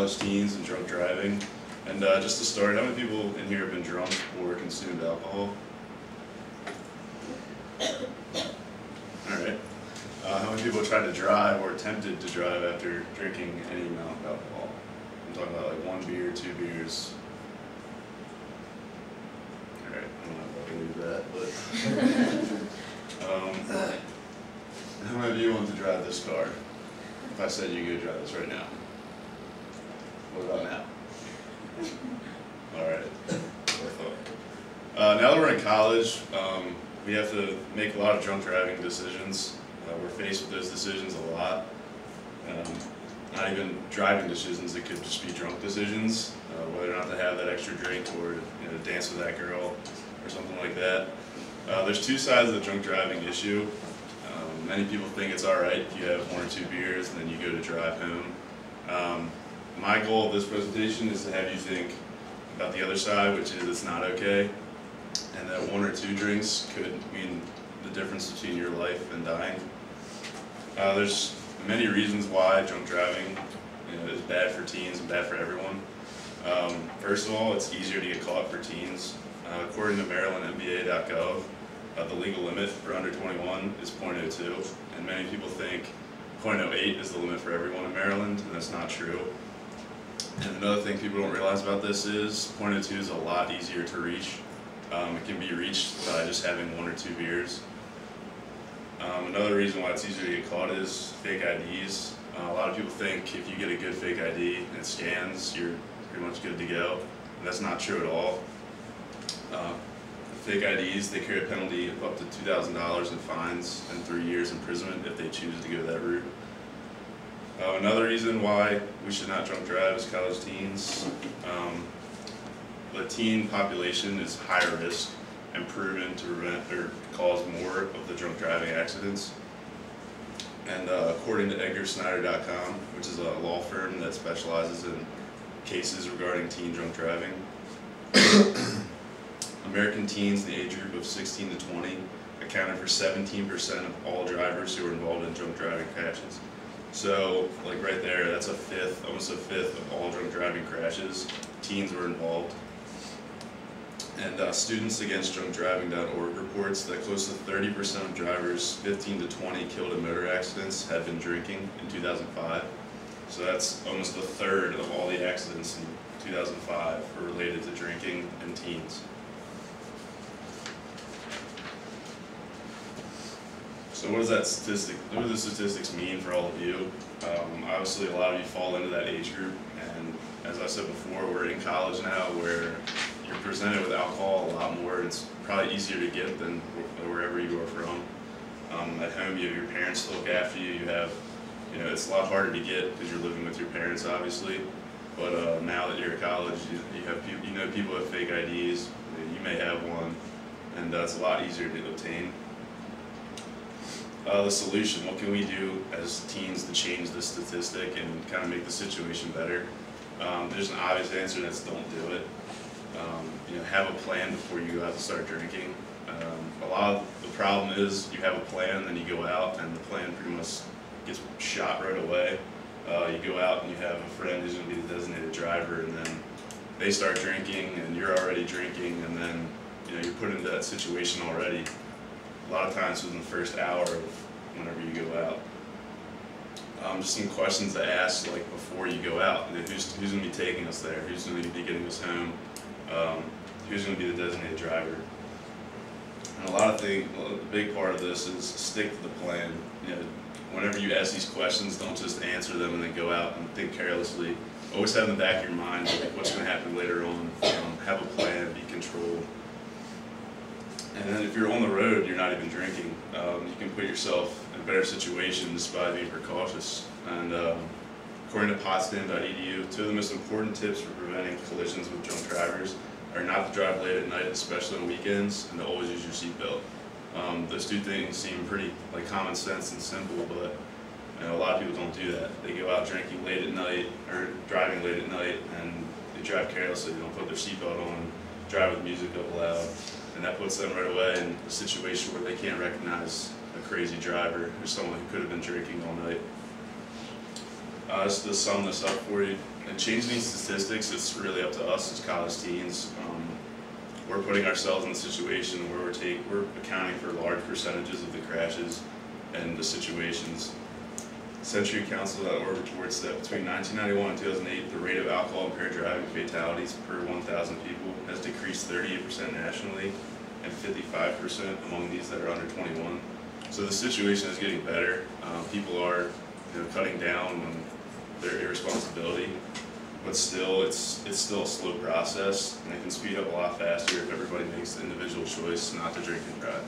college teens and drunk driving. And just to start, how many people in here have been drunk or consumed alcohol? Alright. How many people tried to drive or attempted to drive after drinking any amount of alcohol? I'm talking about like 1 beer, 2 beers. Alright, I don't know if I can leave that, but how many of you want to drive this car? If I said you could drive this right now. What about now? Alright. Now that we're in college, we have to make a lot of drunk driving decisions. We're faced with those decisions a lot. Not even driving decisions, it could just be drunk decisions, whether or not to have that extra drink or dance with that girl or something like that. There's two sides of the drunk driving issue. Many people think it's alright if you have 1 or 2 beers and then you go to drive home. My goal of this presentation is to have you think about the other side, which is it's not okay, and that 1 or 2 drinks could mean the difference between your life and dying. There's many reasons why drunk driving is bad for teens and bad for everyone. First of all, it's easier to get caught for teens. According to MarylandNBA.gov, the legal limit for under 21 is .02, and many people think .08 is the limit for everyone in Maryland, and that's not true. And another thing people don't realize about this is .02 is a lot easier to reach. It can be reached by just having 1 or 2 beers. Another reason why it's easier to get caught is fake IDs. A lot of people think if you get a good fake ID and it scans, you're pretty much good to go. And that's not true at all. Fake IDs, they carry a penalty of up to $2,000 in fines and 3 years imprisonment if they choose to go that route. Another reason why we should not drunk drive as college teens, the teen population is higher risk and proven to prevent or cause more of the drunk driving accidents. And according to EdgarSnyder.com, which is a law firm that specializes in cases regarding teen drunk driving, American teens in the age group of 16 to 20 accounted for 17% of all drivers who were involved in drunk driving crashes. So, like right there, that's a fifth, almost a fifth of all drunk driving crashes. Teens were involved. And StudentsAgainstDrunkDriving.org reports that close to 30% of drivers 15 to 20 killed in motor accidents had been drinking in 2005. So that's almost a third of all the accidents in 2005 were related to drinking and teens. So what does that statistic? What do the statistics mean for all of you? Obviously, a lot of you fall into that age group, and as I said before, we're in college now where you're presented with alcohol a lot more. It's probably easier to get than wherever you are from. At home, you have your parents to look after you. You have, it's a lot harder to get because you're living with your parents, obviously. But now that you're at college, you have people, people have fake IDs. You may have one, and it's a lot easier to obtain. The solution, what can we do as teens to change this statistic and kind of make the situation better? There's an obvious answer, and that's don't do it. Have a plan before you go out to start drinking. A lot of the problem is you have a plan, and then you go out, and the plan pretty much gets shot right away. You go out and you have a friend who's going to be the designated driver, and then they start drinking, and you're already drinking, and then you're put into that situation already. A lot of times within the first hour of whenever you go out. Just some questions to ask like before you go out. Who's going to be taking us there? Who's going to be getting us home? Who's going to be the designated driver? And a lot of things, the big part of this is stick to the plan. Whenever you ask these questions, don't just answer them and then go out and think carelessly. Always have in the back of your mind like, what's going to happen later on. Have a plan, be controlled. And then if you're on the road, you're not even drinking, you can put yourself in a better situation just by being precautious. And according to Potsdam.edu, 2 of the most important tips for preventing collisions with drunk drivers are not to drive late at night, especially on weekends, and to always use your seatbelt. Those 2 things seem pretty like common sense and simple, but a lot of people don't do that. They go out drinking late at night, or driving late at night, and they drive carelessly. They don't put their seatbelt on, drive with music up loud. And that puts them right away in a situation where they can't recognize a crazy driver or someone who could have been drinking all night. Just to sum this up for you, and changing these statistics, it's really up to us as college teens. We're putting ourselves in a situation where we're accounting for large percentages of the crashes and the situations. CenturyCouncil.org reports that between 1991 and 2008, the rate of alcohol-impaired driving fatalities per 1,000 people has decreased 38% nationally and 55% among these that are under 21. So the situation is getting better. People are, cutting down on their irresponsibility, but still, it's still a slow process, and it can speed up a lot faster if everybody makes the individual choice not to drink and drive.